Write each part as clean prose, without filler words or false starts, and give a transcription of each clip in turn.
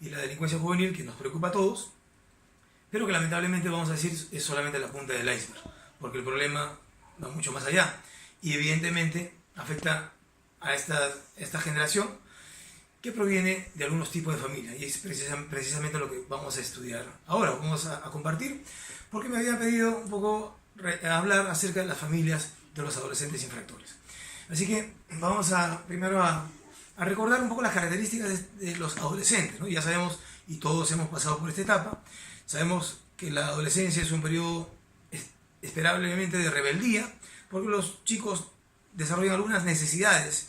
y la delincuencia juvenil que nos preocupa a todos, pero que lamentablemente, vamos a decir, es solamente la punta del iceberg, porque el problema va mucho más allá y evidentemente afecta a esta generación que proviene de algunos tipos de familia, y es precisamente lo que vamos a estudiar ahora, vamos a compartir, porque me había pedido un poco hablar acerca de las familias de los adolescentes infractores. Así que vamos primero a recordar un poco las características de los adolescentes, ¿no? Ya sabemos, y todos hemos pasado por esta etapa, sabemos que la adolescencia es un periodo esperablemente de rebeldía, porque los chicos desarrollan algunas necesidades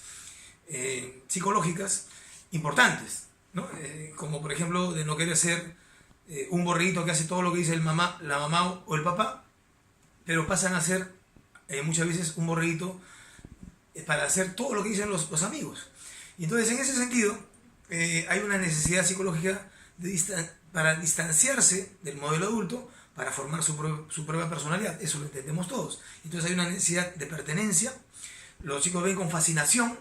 psicológicas importantes, ¿no? Como por ejemplo de no querer ser un borreguito que hace todo lo que dice la mamá o el papá, pero pasan a ser muchas veces un borreguito para hacer todo lo que dicen los amigos. Y entonces, en ese sentido, hay una necesidad psicológica para distanciarse del modelo adulto, para formar su propia personalidad. Eso lo entendemos todos. Entonces hay una necesidad de pertenencia. Los chicos ven con fascinación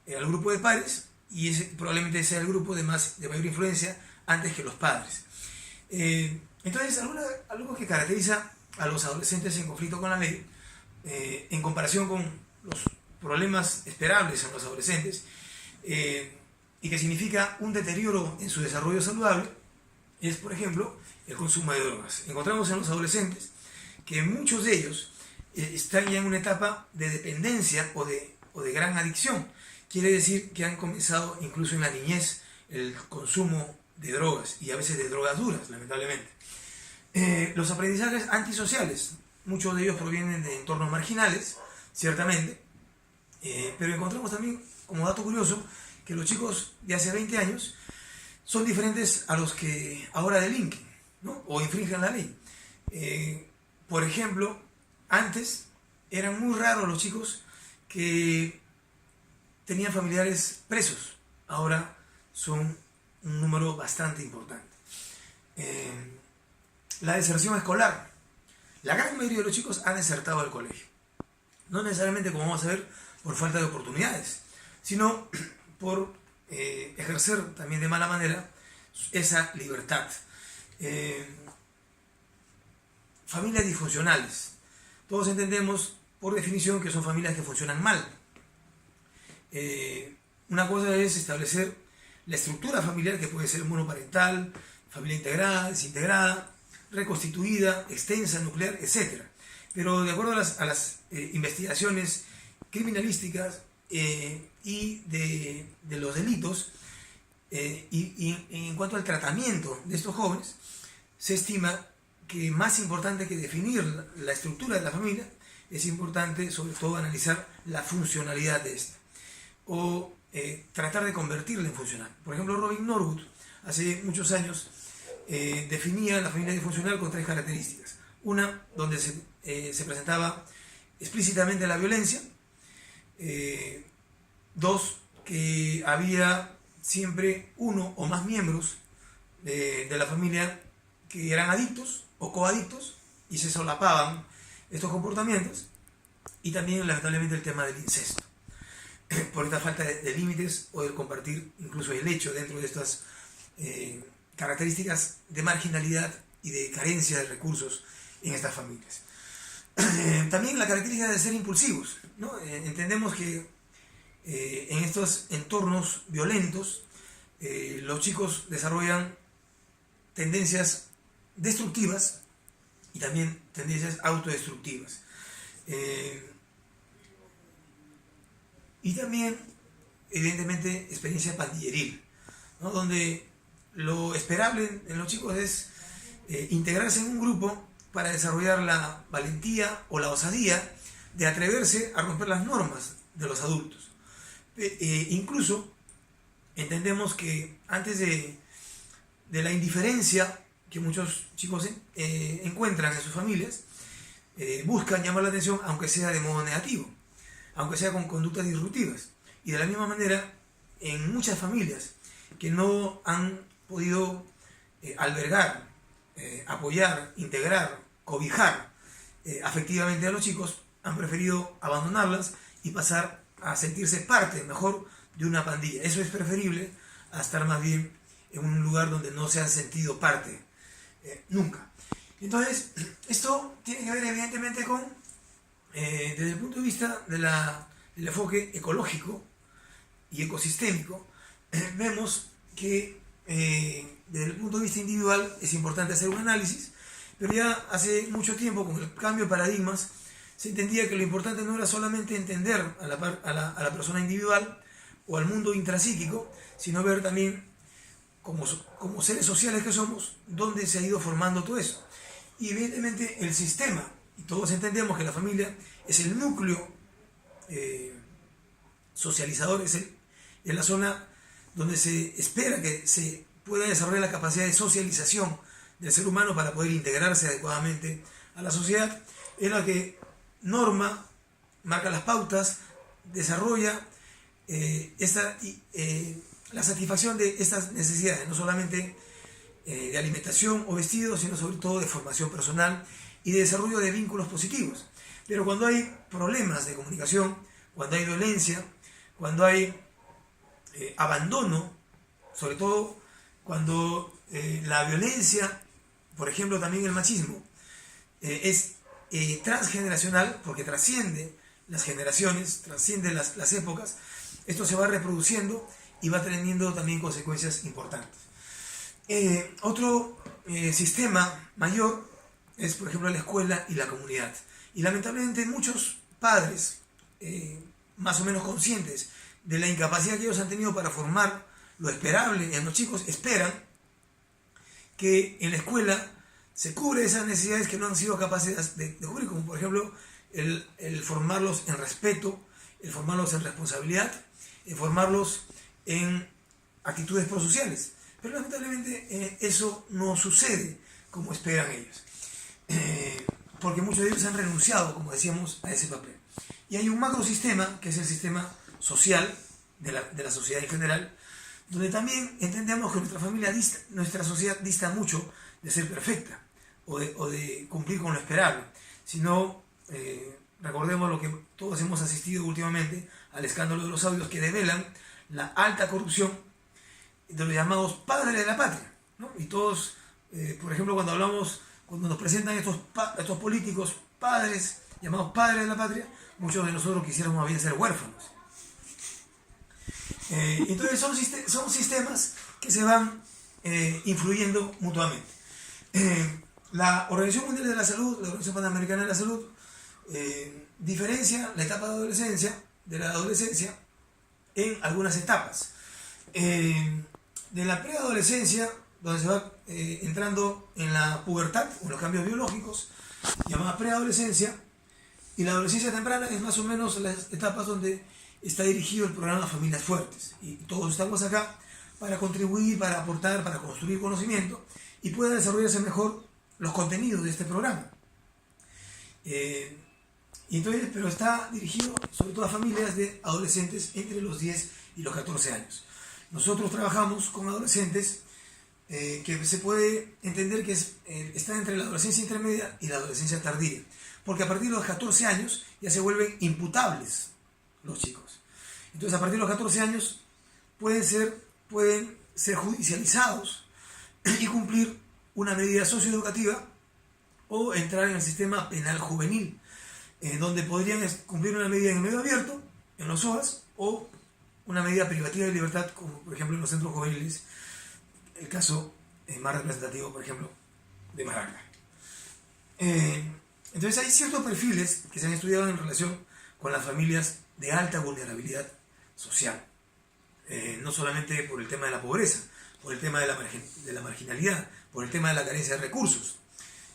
al grupo de pares, y ese probablemente sea el grupo de mayor influencia antes que los padres. Entonces, algo que caracteriza a los adolescentes en conflicto con la ley, en comparación con los problemas esperables en los adolescentes, y que significa un deterioro en su desarrollo saludable, es, por ejemplo, el consumo de drogas. Encontramos en los adolescentes que muchos de ellos están ya en una etapa de dependencia o de gran adicción. Quiere decir que han comenzado incluso en la niñez el consumo de drogas, y a veces de drogas duras, lamentablemente. Los aprendizajes antisociales, muchos de ellos provienen de entornos marginales, ciertamente, pero encontramos también, como dato curioso, que los chicos de hace 20 años son diferentes a los que ahora delinquen, ¿no? O infringen la ley. Por ejemplo, antes eran muy raros los chicos que tenían familiares presos. Ahora son un número bastante importante. La deserción escolar. La gran mayoría de los chicos han desertado del colegio. No necesariamente, como vamos a ver, por falta de oportunidades, sino por ejercer también de mala manera esa libertad. Familias disfuncionales. Todos entendemos, por definición, que son familias que funcionan mal. Una cosa es establecer la estructura familiar, que puede ser monoparental, familia integrada, desintegrada, reconstituida, extensa, nuclear, etc. Pero de acuerdo a las investigaciones criminalísticas y de los delitos, y en cuanto al tratamiento de estos jóvenes, se estima que más importante que definir la estructura de la familia, es importante sobre todo analizar la funcionalidad de esta, o tratar de convertirla en funcional. Por ejemplo, Robin Norwood, hace muchos años, definía la familia disfuncional con 3 características. Una, donde se presentaba explícitamente la violencia. 2, que había siempre uno o más miembros de la familia que eran adictos o coadictos, y se solapaban estos comportamientos. Y también, lamentablemente, el tema del incesto, por esta falta de límites o del compartir incluso el hecho dentro de estas características de marginalidad y de carencia de recursos en estas familias. También la característica de ser impulsivos, ¿no? Entendemos que en estos entornos violentos los chicos desarrollan tendencias destructivas y también tendencias autodestructivas. Y también, evidentemente, experiencia pandilleril, ¿no? Donde lo esperable en los chicos es integrarse en un grupo para desarrollar la valentía o la osadía de atreverse a romper las normas de los adultos. Incluso entendemos que antes de la indiferencia que muchos chicos encuentran en sus familias, buscan llamar la atención, aunque sea de modo negativo, aunque sea con conductas disruptivas. Y de la misma manera, en muchas familias que no han podido albergar, apoyar, integrar, cobijar afectivamente a los chicos, han preferido abandonarlas y pasar a sentirse parte mejor de una pandilla. Eso es preferible a estar más bien en un lugar donde no se han sentido parte, nunca. Entonces, esto tiene que ver evidentemente con, desde el punto de vista del enfoque ecológico y ecosistémico, vemos que desde el punto de vista individual es importante hacer un análisis, pero ya hace mucho tiempo, con el cambio de paradigmas, se entendía que lo importante no era solamente entender a la persona individual o al mundo intrapsíquico, sino ver también como seres sociales que somos, dónde se ha ido formando todo eso. Y evidentemente el sistema, y todos entendemos que la familia es el núcleo socializador, es la zona donde se espera que se pueda desarrollar la capacidad de socialización del ser humano para poder integrarse adecuadamente a la sociedad, es la que norma, marca las pautas, desarrolla la satisfacción de estas necesidades, no solamente de alimentación o vestido, sino sobre todo de formación personal y de desarrollo de vínculos positivos. Pero cuando hay problemas de comunicación, cuando hay violencia, cuando hay abandono, sobre todo cuando la violencia, por ejemplo también el machismo, es transgeneracional, porque trasciende las generaciones, trasciende las épocas, esto se va reproduciendo y va teniendo también consecuencias importantes. Otro sistema mayor es, por ejemplo, la escuela y la comunidad. Y lamentablemente muchos padres, más o menos conscientes de la incapacidad que ellos han tenido para formar lo esperable en los chicos, esperan que en la escuela se cubre esas necesidades que no han sido capaces de cubrir, como por ejemplo el formarlos en respeto, el formarlos en responsabilidad, el formarlos en actitudes prosociales. Pero lamentablemente eso no sucede como esperan ellos, porque muchos de ellos han renunciado, como decíamos, a ese papel. Y hay un macrosistema, que es el sistema social de la sociedad en general, donde también entendemos que nuestra sociedad dista mucho de ser perfecta o de cumplir con lo esperable, sino recordemos lo que todos hemos asistido últimamente al escándalo de los audios que develan la alta corrupción de los llamados padres de la patria, ¿no? Y todos, por ejemplo, cuando nos presentan estos políticos padres, llamados padres de la patria, muchos de nosotros quisiéramos más bien ser huérfanos. Entonces son sistemas que se van influyendo mutuamente. La Organización Mundial de la Salud, la Organización Panamericana de la Salud, diferencia la etapa de la adolescencia en algunas etapas. De la preadolescencia, donde se va entrando en la pubertad o en los cambios biológicos, llamada preadolescencia, y la adolescencia temprana es más o menos las etapas donde está dirigido el programa Familias Fuertes. Y todos estamos acá para contribuir, para aportar, para construir conocimiento y pueda desarrollarse mejor los contenidos de este programa. Pero está dirigido sobre todo a familias de adolescentes entre los 10 y los 14 años. Nosotros trabajamos con adolescentes que se puede entender que están entre la adolescencia intermedia y la adolescencia tardía, porque a partir de los 14 años ya se vuelven imputables los chicos. Entonces, a partir de los 14 años pueden ser judicializados y cumplir una medida socioeducativa o entrar en el sistema penal juvenil, donde podrían cumplir una medida en el medio abierto, en los SOAS, o una medida privativa de libertad, como por ejemplo en los centros juveniles, el caso más representativo, por ejemplo, de Maraca. Entonces hay ciertos perfiles que se han estudiado en relación con las familias de alta vulnerabilidad social, no solamente por el tema de la pobreza, por el tema de la marginalidad, por el tema de la carencia de recursos.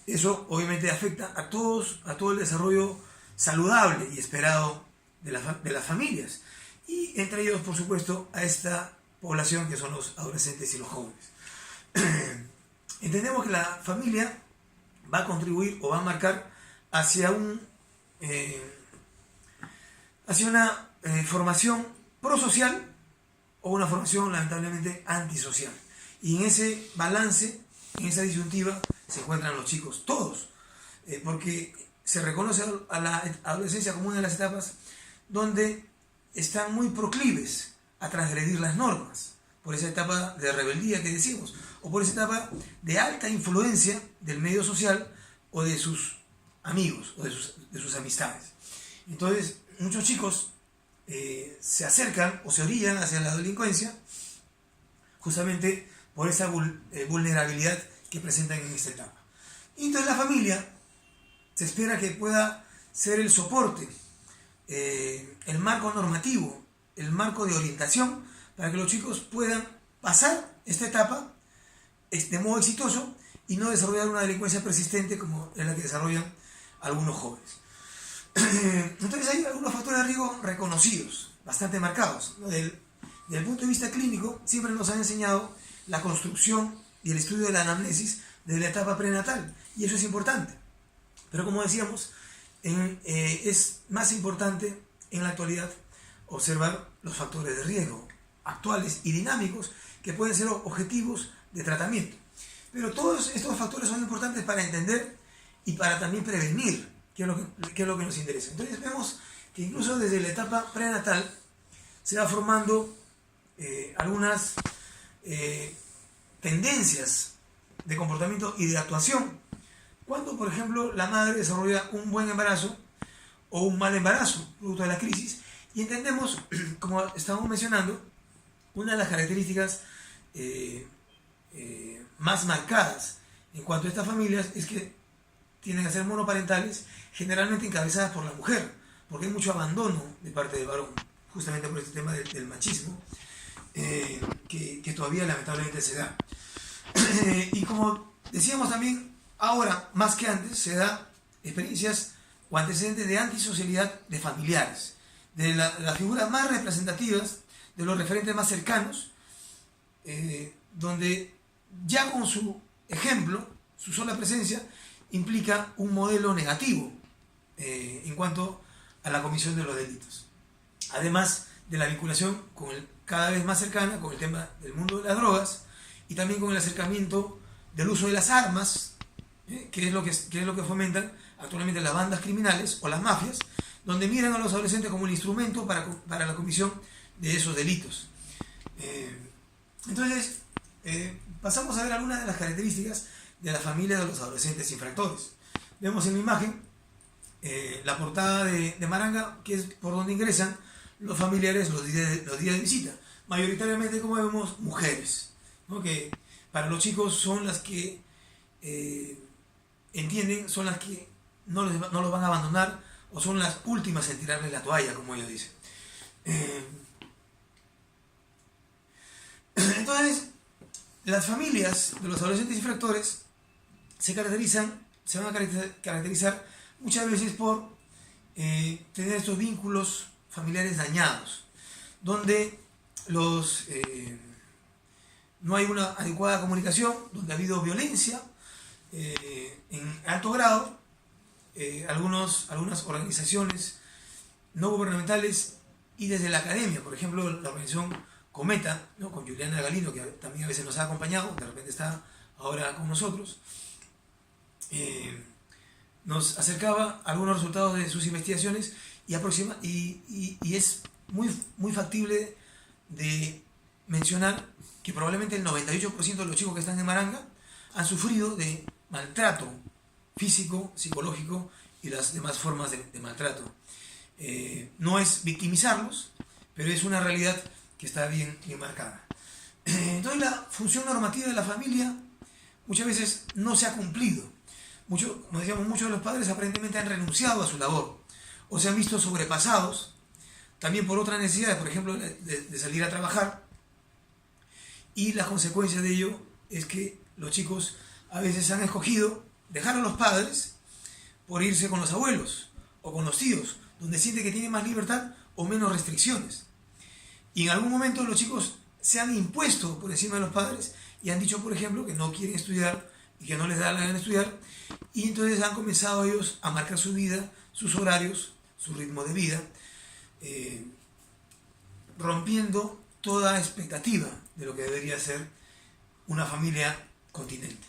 Eso obviamente afecta a todo el desarrollo saludable y esperado de las familias, y entre ellos, por supuesto, a esta población que son los adolescentes y los jóvenes. Entendemos que la familia va a contribuir o va a marcar hacia una formación prosocial o una formación lamentablemente antisocial. Y en ese balance, en esa disyuntiva, se encuentran los chicos, todos, porque se reconoce a la adolescencia como una de las etapas donde están muy proclives a transgredir las normas por esa etapa de rebeldía que decimos, o por esa etapa de alta influencia del medio social o de sus amigos o de sus amistades. Entonces, muchos chicos se acercan o se orillan hacia la delincuencia justamente por esa vulnerabilidad que presentan en esta etapa. Y entonces la familia se espera que pueda ser el soporte, el marco normativo, el marco de orientación para que los chicos puedan pasar esta etapa de modo exitoso y no desarrollar una delincuencia persistente como es la que desarrollan algunos jóvenes. Entonces hay algunos factores de riesgo reconocidos, bastante marcados, ¿no? Desde el punto de vista clínico, siempre nos han enseñado la construcción y el estudio de la anamnesis desde la etapa prenatal, y eso es importante. Pero como decíamos, es más importante en la actualidad observar los factores de riesgo actuales y dinámicos que pueden ser objetivos de tratamiento. Pero todos estos factores son importantes para entender y para también prevenir qué es lo que nos interesa. Entonces vemos que incluso desde la etapa prenatal se va formando algunas tendencias de comportamiento y de actuación cuando, por ejemplo, la madre desarrolla un buen embarazo o un mal embarazo producto de la crisis, y entendemos, como estábamos mencionando, una de las características más marcadas en cuanto a estas familias es que tienden a ser monoparentales, generalmente encabezadas por la mujer, porque hay mucho abandono de parte del varón, justamente por este tema del machismo, que todavía lamentablemente se da. Y como decíamos también, ahora más que antes se da experiencias o antecedentes de antisocialidad de familiares, de las figuras más representativas, de los referentes más cercanos, donde ya con su ejemplo, su sola presencia, implica un modelo negativo en cuanto a la comisión de los delitos. Además de la vinculación cada vez más cercana con el tema del mundo de las drogas y también con el acercamiento del uso de las armas, que es lo que fomentan actualmente las bandas criminales o las mafias, donde miran a los adolescentes como un instrumento para la comisión de esos delitos. Entonces, pasamos a ver algunas de las características de la familia de los adolescentes infractores. Vemos en la imagen la portada de Maranga, que es por donde ingresan los familiares los días de visita. Mayoritariamente, como vemos, mujeres, ¿no? Que para los chicos son las que entienden, son las que no los van a abandonar o son las últimas en tirarles la toalla, como ellos dicen. Entonces, las familias de los adolescentes infractores se van a caracterizar muchas veces por tener estos vínculos familiares dañados, donde no hay una adecuada comunicación, donde ha habido violencia en alto grado. Algunas organizaciones no gubernamentales y desde la academia, por ejemplo la organización Cometa, ¿no? Con Juliana Galino, que también a veces nos ha acompañado, de repente está ahora con nosotros, nos acercaba algunos resultados de sus investigaciones y es muy factible de mencionar que probablemente el 98% de los chicos que están en Maranga han sufrido de maltrato físico, psicológico y las demás formas de maltrato. No es victimizarlos, pero es una realidad que está bien marcada. Entonces la función normativa de la familia muchas veces no se ha cumplido. Como decíamos, muchos de los padres aparentemente han renunciado a su labor o se han visto sobrepasados también por otras necesidades, por ejemplo, de salir a trabajar, y la consecuencia de ello es que los chicos a veces han escogido dejar a los padres por irse con los abuelos o con los tíos, donde sienten que tienen más libertad o menos restricciones. Y en algún momento los chicos se han impuesto por encima de los padres y han dicho, por ejemplo, que no quieren estudiar y que no les da la gana de estudiar, y entonces han comenzado ellos a marcar su vida, sus horarios, su ritmo de vida, rompiendo toda expectativa de lo que debería ser una familia continente.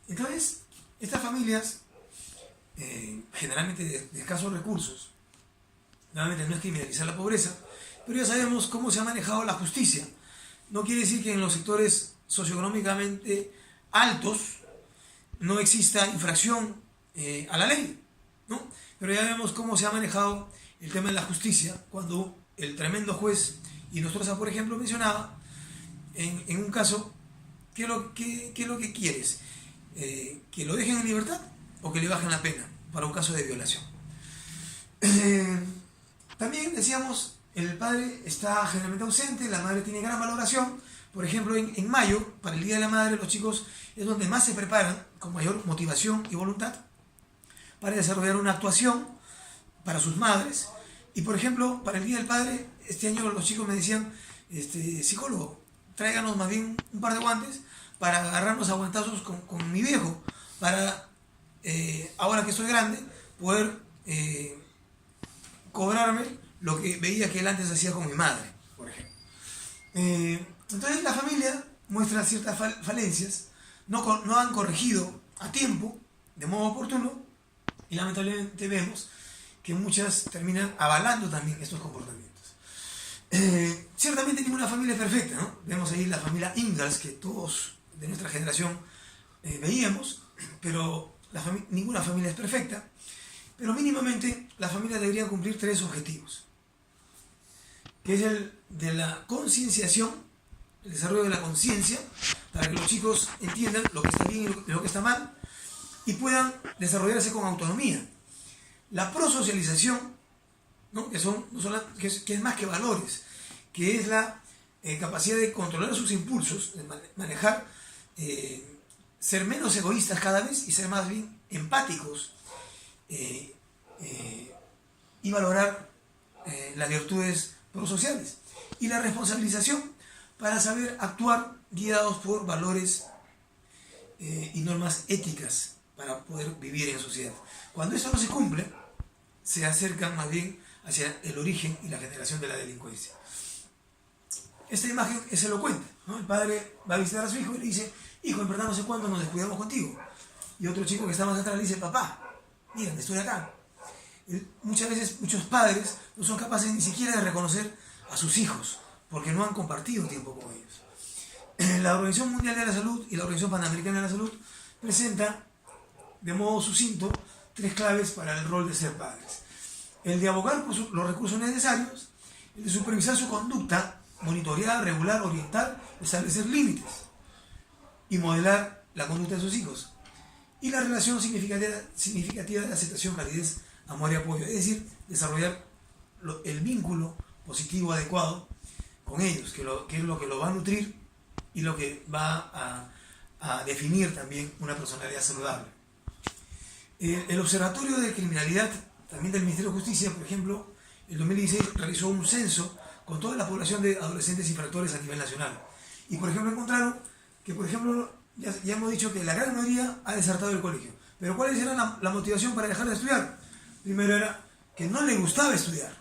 Entonces, estas familias, generalmente de escasos recursos, nuevamente no es criminalizar la pobreza, pero ya sabemos cómo se ha manejado la justicia. No quiere decir que en los sectores socioeconómicamente altos no exista infracción a la ley, ¿no? Pero ya vemos cómo se ha manejado el tema de la justicia, cuando el tremendo juez Inostroza, por ejemplo, mencionaba en un caso, ¿qué es lo que quieres? ¿Que lo dejen en libertad o que le bajen la pena para un caso de violación? También decíamos, el padre está generalmente ausente, la madre tiene gran valoración. Por ejemplo, en mayo, para el Día de la Madre, los chicos es donde más se preparan, con mayor motivación y voluntad, para desarrollar una actuación para sus madres. Y por ejemplo, para el Día del Padre, este año los chicos me decían, psicólogo, tráiganos más bien un par de guantes para agarrarnos a guantazos con mi viejo, para, ahora que soy grande, poder cobrarme lo que veía que él antes hacía con mi madre, por ejemplo. Entonces la familia muestra ciertas falencias, no han corregido a tiempo, de modo oportuno, y lamentablemente vemos que muchas terminan avalando también estos comportamientos. Ciertamente ninguna familia es perfecta, ¿no? Vemos ahí la familia Ingalls, que todos de nuestra generación veíamos, pero ninguna familia es perfecta, pero mínimamente la familia debería cumplir 3 objetivos, que es el de la concienciación, el desarrollo de la conciencia, para que los chicos entiendan lo que está bien y lo que está mal, y puedan desarrollarse con autonomía. La prosocialización, ¿no? que es más que valores, que es la capacidad de controlar sus impulsos, de manejar, ser menos egoístas cada vez y ser más bien empáticos, y valorar las virtudes prosociales. Y la responsabilización, para saber actuar guiados por valores y normas éticas para poder vivir en sociedad. Cuando eso no se cumple, se acercan más bien hacia el origen y la generación de la delincuencia. Esta imagen es elocuente, ¿no? El padre va a visitar a su hijo y le dice, hijo, en verdad no sé cuándo nos descuidamos contigo. Y otro chico que está más atrás le dice, papá, mira, estoy acá. Muchas veces muchos padres no son capaces ni siquiera de reconocer a sus hijos, porque no han compartido tiempo con ellos. La Organización Mundial de la Salud y la Organización Panamericana de la Salud presenta de modo sucinto 3 claves para el rol de ser padres. El de abogar por los recursos necesarios, el de supervisar su conducta, monitorear, regular, orientar, establecer límites y modelar la conducta de sus hijos. Y la relación significativa de aceptación, calidez, amor y apoyo, es decir, desarrollar el vínculo positivo adecuado con ellos, que es lo que lo va a nutrir y lo que va a definir también una personalidad saludable. El Observatorio de Criminalidad, también del Ministerio de Justicia, por ejemplo, en 2016 realizó un censo con toda la población de adolescentes infractores a nivel nacional. Y, por ejemplo, encontraron que, por ejemplo, ya hemos dicho que la gran mayoría ha desertado el colegio. Pero ¿cuál era la motivación para dejar de estudiar? Primero era que no le gustaba estudiar.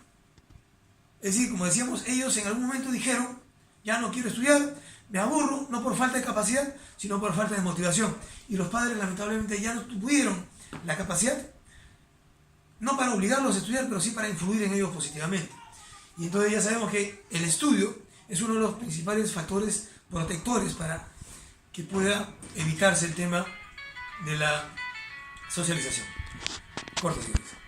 Es decir, como decíamos, ellos en algún momento dijeron, ya no quiero estudiar, me aburro, no por falta de capacidad, sino por falta de motivación. Y los padres lamentablemente ya no tuvieron la capacidad, no para obligarlos a estudiar, pero sí para influir en ellos positivamente. Y entonces ya sabemos que el estudio es uno de los principales factores protectores para que pueda evitarse el tema de la socialización. Corte, señores.